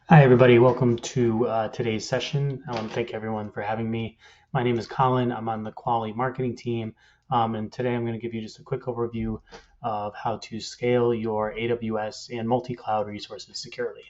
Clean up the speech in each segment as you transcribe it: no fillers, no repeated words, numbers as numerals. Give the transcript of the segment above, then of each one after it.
Hi, everybody. Welcome to today's session. I want to thank everyone for having me. My name is Colin. I'm on the quality marketing team. And today I'm going to give you just a quick overview of how to scale your AWS and multi-cloud resources securely.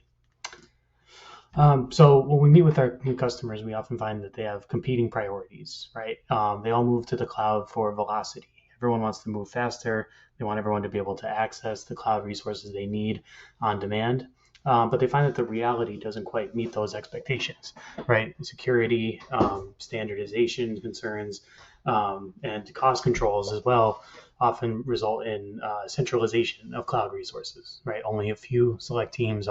So when we meet with our new customers, we often find that they have competing priorities, right? They all move to the cloud for velocity. Everyone wants to move faster. They want everyone to be able to access the cloud resources they need on demand. But they find that the reality doesn't quite meet those expectations, right? Security, standardization concerns, and cost controls as well often result in centralization of cloud resources, right? Only a few select teams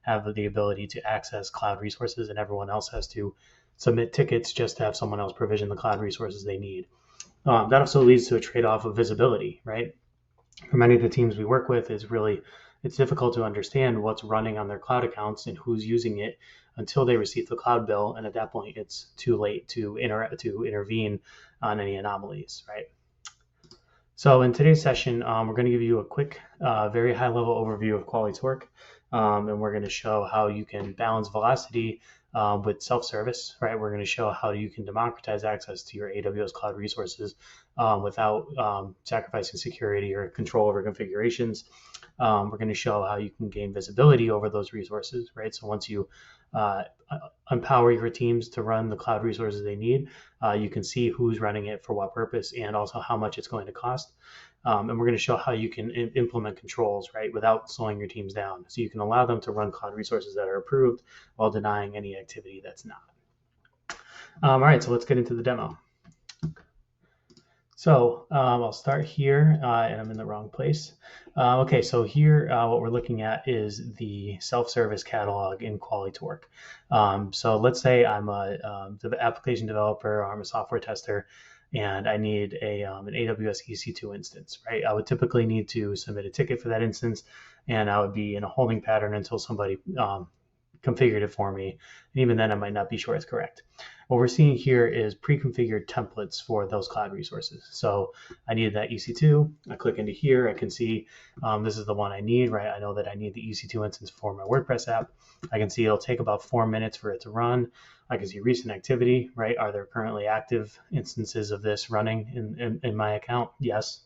have the ability to access cloud resources, and everyone else has to submit tickets just to have someone else provision the cloud resources they need. That also leads to a trade-off of visibility, right? For many of the teams we work with, it's difficult to understand what's running on their cloud accounts and who's using it until they receive the cloud bill, and at that point, it's too late to intervene on any anomalies, right? So in today's session, we're going to give you a quick, very high-level overview of QualityTorque, and we're going to show how you can balance velocity with self-service, right? We're going to show how you can democratize access to your AWS cloud resources without sacrificing security or control over configurations. We're going to show how you can gain visibility over those resources, right? So once you uh, empower your teams to run the cloud resources they need, you can see who's running it for what purpose and also how much it's going to cost. And we're going to show how you can implement controls, right, without slowing your teams down. So you can allow them to run cloud resources that are approved while denying any activity that's not. All right, so let's get into the demo. So I'll start here, and I'm in the wrong place. Okay, so here what we're looking at is the self-service catalog in QualityTorque. So let's say I'm the application developer, or I'm a software tester, and I need an AWS EC2 instance, right? I would typically need to submit a ticket for that instance, and I would be in a holding pattern until somebody configured it for me. And even then, I might not be sure it's correct. What we're seeing here is pre-configured templates for those cloud resources. So I needed that EC2. I click into here. I can see this is the one I need, right? I know that I need the EC2 instance for my WordPress app. I can see it'll take about 4 minutes for it to run. I can see recent activity, right? Are there currently active instances of this running in my account? Yes.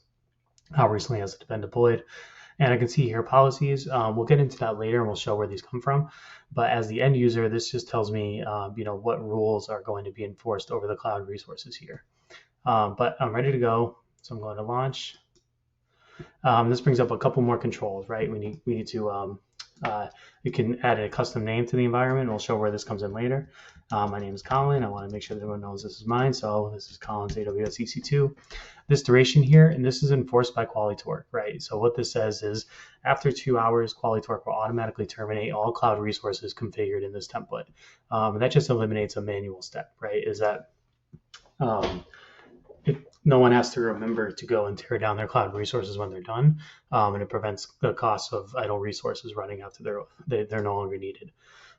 How recently has it been deployed? And I can see here policies. We'll get into that later and we'll show where these come from. But as the end user, this just tells me, what rules are going to be enforced over the cloud resources here. But I'm ready to go. So I'm going to launch. This brings up a couple more controls, right? We need to, you can add a custom name to the environment. We'll show where this comes in later. My name is Colin. I want to make sure that everyone knows this is mine. So this is Colin's AWS EC2. This duration here, and this is enforced by QualityTorque, right? So what this says is after 2 hours, QualityTorque will automatically terminate all cloud resources configured in this template. And that just eliminates a manual step, right? Is that um, no one has to remember to go and tear down their cloud resources when they're done, and it prevents the cost of idle resources running after they're no longer needed.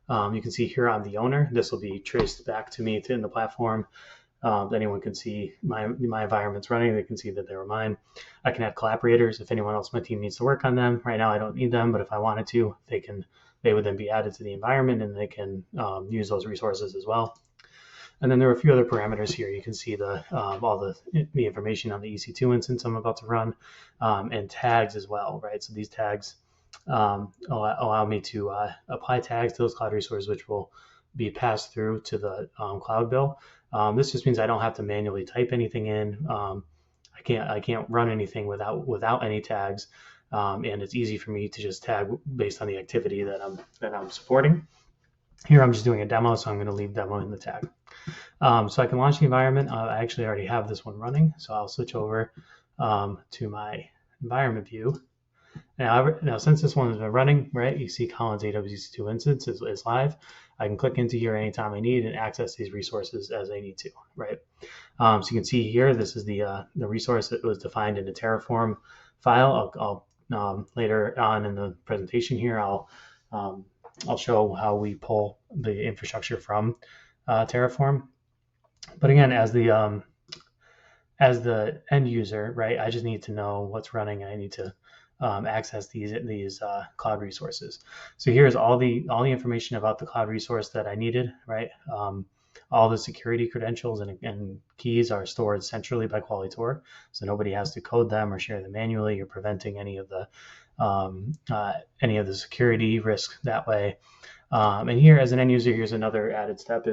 You can see here I'm the owner. This will be traced back to me in the platform. Anyone can see my environment's running. They can see that they were mine. I can add collaborators if anyone else on my team needs to work on them. Right now I don't need them, but if I wanted to, they would then be added to the environment and they can use those resources as well. And then there are a few other parameters here. You can see all the information on the EC2 instance I'm about to run, and tags as well, right? So these tags allow me to apply tags to those cloud resources, which will be passed through to the cloud bill. This just means I don't have to manually type anything in. I can't run anything without any tags, and it's easy for me to just tag based on the activity that I'm supporting. Here I'm just doing a demo, so I'm going to leave demo in the tag. So I can launch the environment. I actually already have this one running, so I'll switch over to my environment view. Now, since this one has been running, right, you see Colin's AWS2 instance is live. I can click into here anytime I need and access these resources as I need to, right? So you can see here, this is the resource that was defined in the Terraform file. I'll later on in the presentation here, I'll show how we pull the infrastructure from Terraform. But again, as the end user, right, I just need to know what's running, and I need to access these cloud resources. So here's all the information about the cloud resource that I needed, right? All the security credentials and keys are stored centrally by QualityTorque, so nobody has to code them or share them manually. You're preventing any of the security risks that way. And here, as an end user, here's another added step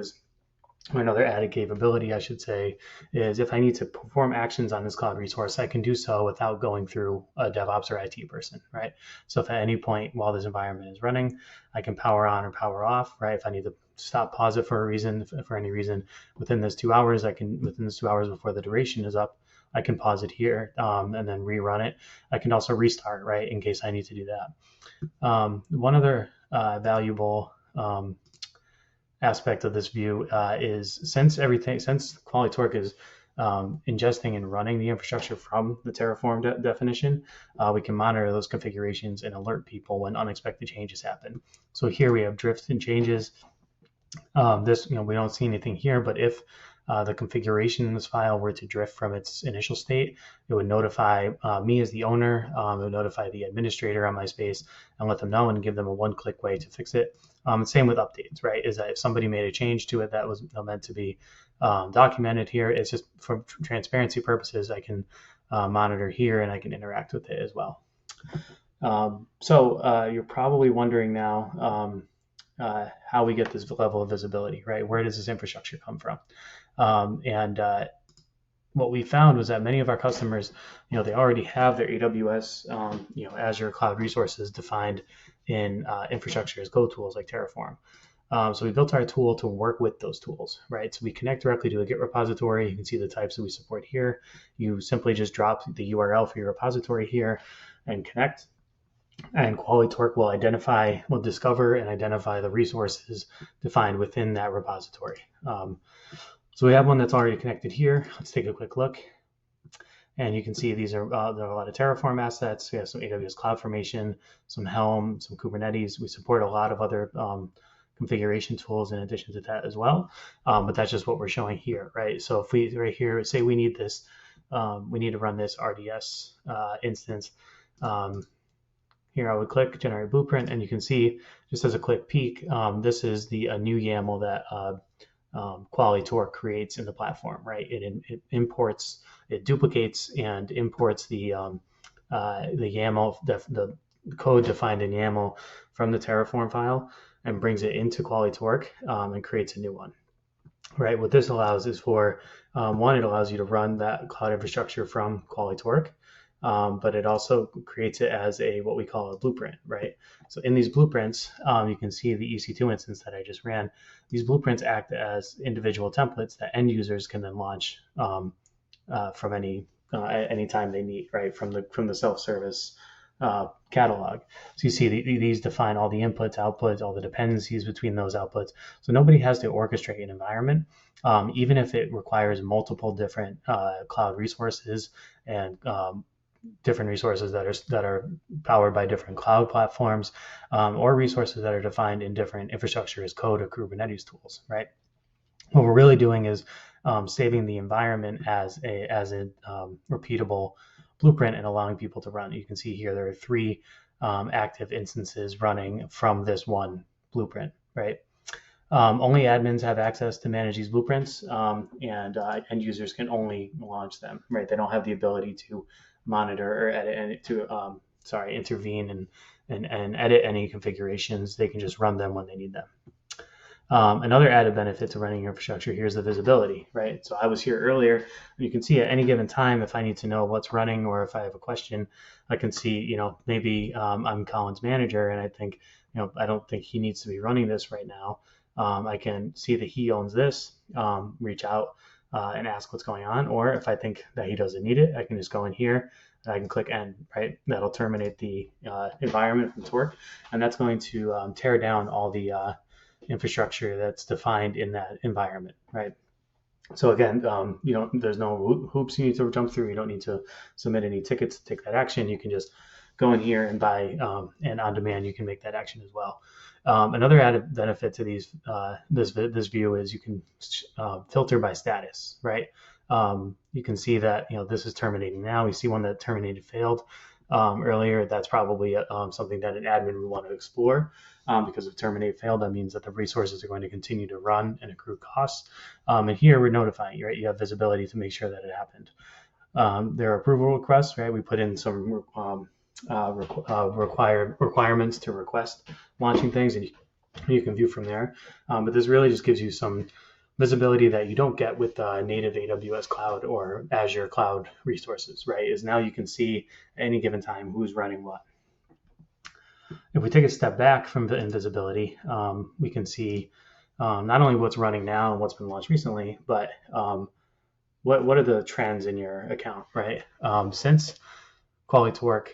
or another added capability, I should say, is if I need to perform actions on this cloud resource, I can do so without going through a DevOps or IT person, right? So if at any point while this environment is running, I can power on or power off, right? If I need to stop, pause it for a reason, for any reason, within those 2 hours, within those 2 hours before the duration is up, I can pause it here and then rerun it. I can also restart, right, in case I need to do that. One other valuable aspect of this view is since QualityTorque is ingesting and running the infrastructure from the Terraform definition, we can monitor those configurations and alert people when unexpected changes happen. So here we have drifts and changes. We don't see anything here, but if the configuration in this file were to drift from its initial state, it would notify me as the owner, it would notify the administrator on my space and let them know and give them a one-click way to fix it. Same with updates, right? Is that if somebody made a change to it that was meant to be documented here, it's just for transparency purposes, I can monitor here and I can interact with it as well. So you're probably wondering now how we get this level of visibility, right? Where does this infrastructure come from? What we found was that many of our customers, they already have their AWS, Azure Cloud Resources defined in infrastructure as code tools like Terraform. So we built our tool to work with those tools, right? So we connect directly to a Git repository. You can see the types that we support here. You simply just drop the URL for your repository here and connect. And QualityTorque will discover and identify the resources defined within that repository. So we have one that's already connected here. Let's take a quick look. And you can see there are a lot of Terraform assets. We have some AWS CloudFormation, some Helm, some Kubernetes. We support a lot of other configuration tools in addition to that as well. But that's just what we're showing here, right? So if we right here say we need this, we need to run this RDS instance. Here I would click Generate Blueprint, and you can see, just as a quick peek, this is a new YAML that QualityTorque creates in the platform, right? It duplicates and imports the YAML, the code defined in YAML from the Terraform file and brings it into QualityTorque and creates a new one, right? What this allows is for, one, it allows you to run that cloud infrastructure from QualityTorque. But it also creates it as what we call a blueprint, right? So in these blueprints, you can see the EC2 instance that I just ran. These blueprints act as individual templates that end users can then launch from any time they need, right? From the self-service catalog. So you see these define all the inputs, outputs, all the dependencies between those outputs. So nobody has to orchestrate an environment, even if it requires multiple different cloud resources and different resources that are powered by different cloud platforms, or resources that are defined in different infrastructure as code or Kubernetes tools, right? What we're really doing is saving the environment as a repeatable blueprint and allowing people to run. You can see here there are 3 active instances running from this one blueprint, right? Only admins have access to manage these blueprints, and end users can only launch them, right? They don't have the ability to monitor or edit and intervene and edit any configurations. They can just run them when they need them. Another added benefit to running your infrastructure here is the visibility, right? So I was here earlier, and you can see at any given time, if I need to know what's running or if I have a question, I can see, maybe I'm Colin's manager and I think, I don't think he needs to be running this right now. I can see that he owns this, reach out and ask what's going on. Or if I think that he doesn't need it, I can just go in here and I can click end, right? That'll terminate the environment from Torque. And that's going to tear down all the infrastructure that's defined in that environment, right? So again, there's no hoops you need to jump through. You don't need to submit any tickets to take that action. You can just go in here and buy, and on demand, you can make that action as well. Another added benefit to this view is you can filter by status, right? you can see that this is terminating now. We see one that terminated failed earlier. That's probably something that an admin would want to explore, because if terminate failed, that means that the resources are going to continue to run and accrue costs. And here we're notifying you, right? You have visibility to make sure that it happened. There are approval requests, right? We put in some requirements to request launching things, and you can view from there. But this really just gives you some visibility that you don't get with native AWS Cloud or Azure Cloud resources, right? Is now you can see at any given time who's running what. If we take a step back from the invisibility, we can see not only what's running now and what's been launched recently, but what are the trends in your account, right? Since QualityTorque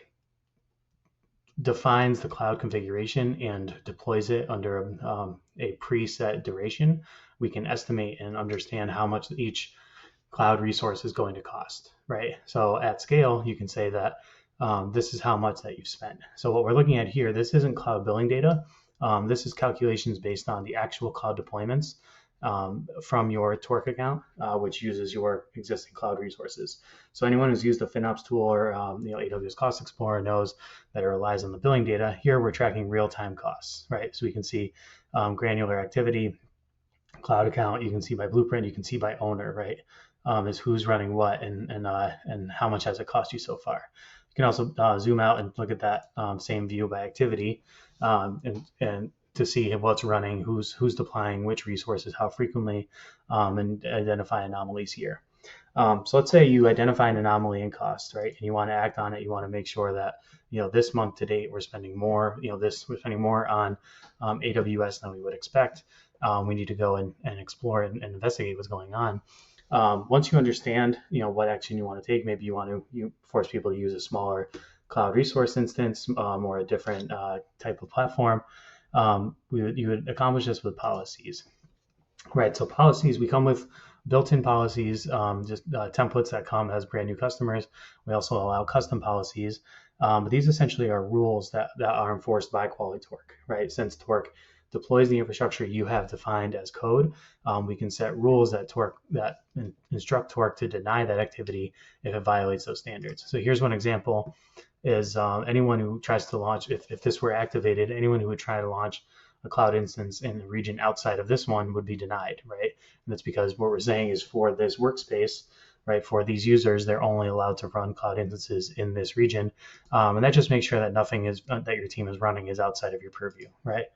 defines the cloud configuration and deploys it under a preset duration, we can estimate and understand how much each cloud resource is going to cost, right? So at scale, you can say that this is how much that you've spent. So what we're looking at here, this isn't cloud billing data. This is calculations based on the actual cloud deployments from your Torque account, which uses your existing cloud resources. So anyone who's used the FinOps tool or AWS Cost Explorer knows that it relies on the billing data. Here we're tracking real-time costs, right? So we can see granular activity, cloud account. You can see by blueprint. You can see by owner, right? Is who's running what and how much has it cost you so far. You can also zoom out and look at that same view by activity and to see what's running, who's deploying which resources, how frequently, and identify anomalies here. So let's say you identify an anomaly in cost, right? And you want to act on it. You want to make sure that this month to date we're spending more. We're spending more on AWS than we would expect. We need to go and explore and investigate what's going on. Once you understand what action you want to take, maybe you want to force people to use a smaller cloud resource instance or a different type of platform. You would accomplish this with policies, right? So policies, we come with built-in policies, just templates that come as brand new customers. We also allow custom policies, but these essentially are rules that are enforced by QualityTorque, right? Since Torque deploys the infrastructure you have defined as code, we can set rules that instruct Torque to deny that activity if it violates those standards. So here's one example. Is anyone who tries to launch, if this were activated, anyone who would try to launch a cloud instance in the region outside of this one would be denied, right? And that's because what we're saying is for this workspace, right, for these users, they're only allowed to run cloud instances in this region. And that just makes sure that nothing that your team is running is outside of your purview, right?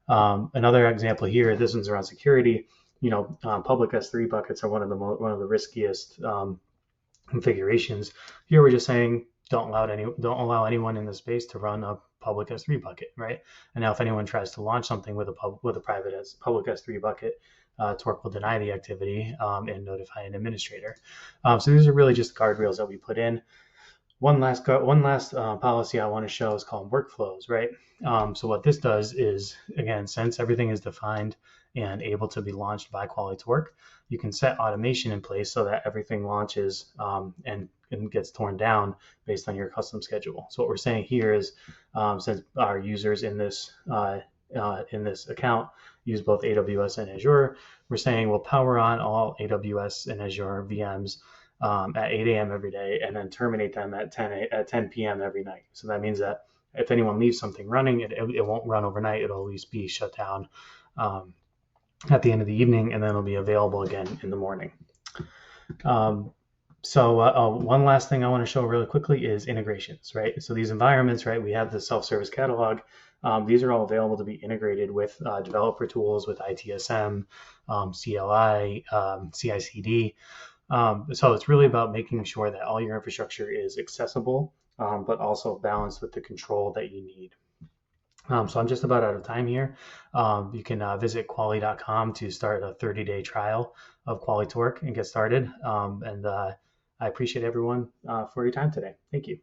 Another example here, this one's around security. Public S3 buckets are one of the riskiest configurations. Here we're just saying, don't allow anyone in the space to run a public S3 bucket, right? And now if anyone tries to launch something with a public S3 bucket, Torque will deny the activity and notify an administrator. So these are really just guardrails that we put in. One last policy I want to show is called workflows, right? So what this does is, again, since everything is defined and able to be launched by QualityTorque, you can set automation in place so that everything launches and gets torn down based on your custom schedule. So what we're saying here is, since our users in this account use both AWS and Azure, we're saying we'll power on all AWS and Azure VMs at 8 a.m. every day, and then terminate them at 10 p.m. every night. So that means that if anyone leaves something running, it won't run overnight. It'll always be shut down at the end of the evening, and then it'll be available again in the morning. So one last thing I want to show really quickly is integrations, right? So these environments, right, we have the self-service catalog. These are all available to be integrated with developer tools, with ITSM, CLI, CI/CD. So it's really about making sure that all your infrastructure is accessible, but also balanced with the control that you need. So I'm just about out of time here. You can visit quali.com to start a 30-day trial of QualityTorque and get started. I appreciate everyone for your time today. Thank you.